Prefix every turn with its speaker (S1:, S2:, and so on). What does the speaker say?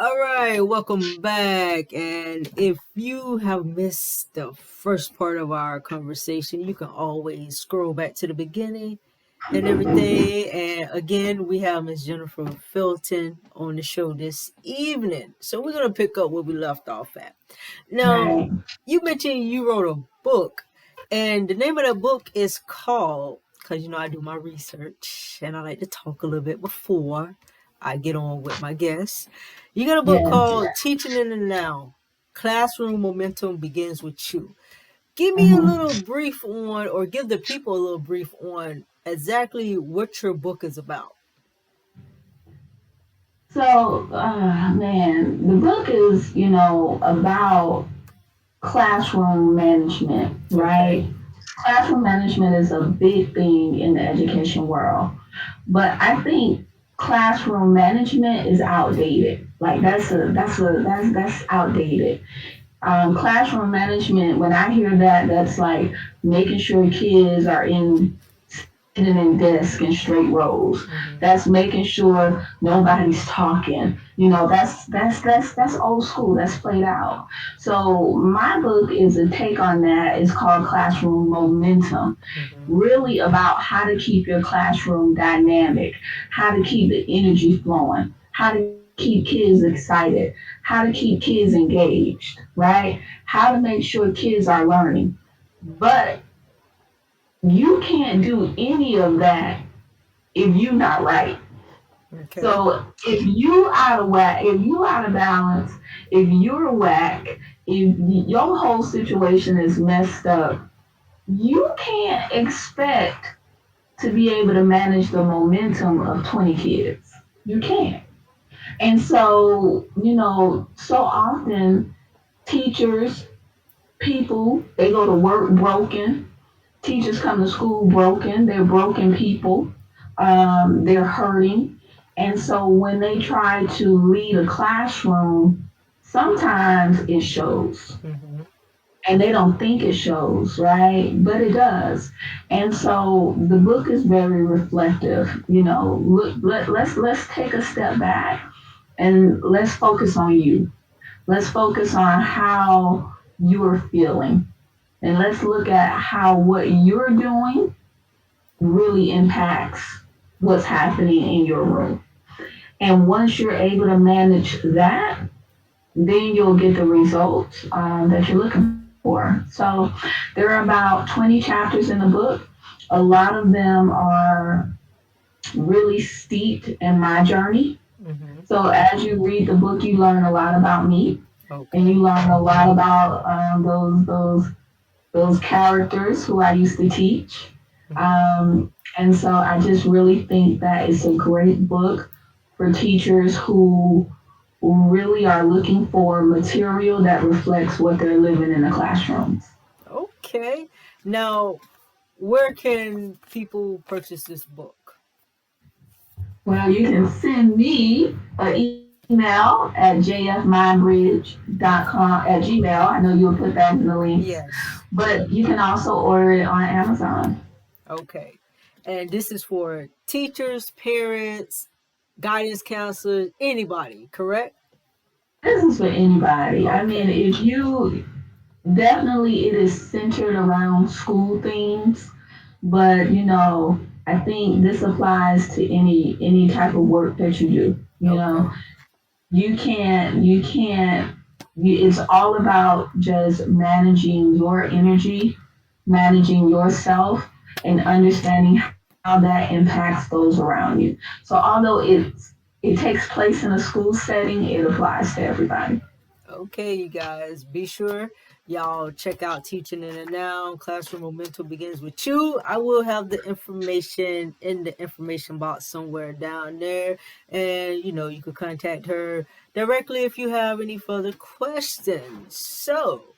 S1: All right, welcome back. And if you have missed the first part of our conversation, you can always scroll back to the beginning and everything. And again, we have Miss Jennifer Felton on the show this evening. So we're going to pick up where we left off at. Now,
S2: Right.
S1: you mentioned you wrote a book, and the name of that book is called, because I do my research and I like to talk a little bit before I get on with my guests. You got a book
S2: Yes.
S1: called Teaching in the Now. Classroom Momentum Begins with You. Give me a
S2: Mhm.
S1: little brief on, or give the people a little brief on exactly what your book is about.
S2: So, man, the book is, about classroom management,
S1: Okay.
S2: right? Classroom management is a big thing in the education world, but I think classroom management is outdated. Like
S1: Okay.
S2: that's outdated. Classroom management, when I hear that, that's like making sure kids are sitting in desks in straight rows.
S1: Mm-hmm.
S2: That's making sure nobody's talking. That's old school. That's played out. So my book is a take on that. It's called Classroom Momentum.
S1: Mm-hmm.
S2: Really about how to keep your classroom dynamic, how to keep the energy flowing, how to keep kids excited, how to keep kids engaged, right? How to make sure kids are learning. But you can't do any of that if you're not right.
S1: Okay.
S2: So if you out of whack, if you out of balance, if you're whack, if your whole situation is messed up, you can't expect to be able to manage the momentum of 20 kids. You can't. And so, so often teachers, people, they go to work broken. Teachers come to school broken. They're broken people. They're hurting. And so when they try to lead a classroom, sometimes it shows.
S1: Mm-hmm.
S2: And they don't think it shows, right? But it does. And so the book is very reflective. Look, let's take a step back and let's focus on you. Let's focus on how you're feeling. And let's look at how what you're doing really impacts what's happening in your room. And once you're able to manage that, then you'll get the results that you're looking for. So there are about 20 chapters in the book. A lot of them are really steeped in my journey.
S1: Mm-hmm.
S2: So as you read the book, you learn a lot about me, and
S1: Okay.
S2: you learn a lot about those characters who I used to teach.
S1: Mm-hmm.
S2: And so I just really think that it's a great book for teachers who really are looking for material that reflects what they're living in the classrooms.
S1: Okay. Now, where can people purchase this book?
S2: Well, you can send me an email at jf.mindbridge.com at Gmail. I know you'll put that in the links,
S1: Yes.
S2: but you can also order it on Amazon.
S1: Okay. And this is for teachers, parents, guidance counselors, anybody, correct?
S2: This is for anybody. I mean,
S1: Okay.
S2: if you definitely it is centered around school themes, but I think this applies to any type of work that you do.
S1: Okay.
S2: It's all about just managing your energy, managing yourself, and understanding how that impacts those around you. So although it takes place in a school setting, it applies to everybody.
S1: Okay, you guys, be sure y'all check out Teaching in the Now. Classroom Momentum Begins with You. I will have the information in the information box somewhere down there. And, you can contact her directly if you have any further questions. So,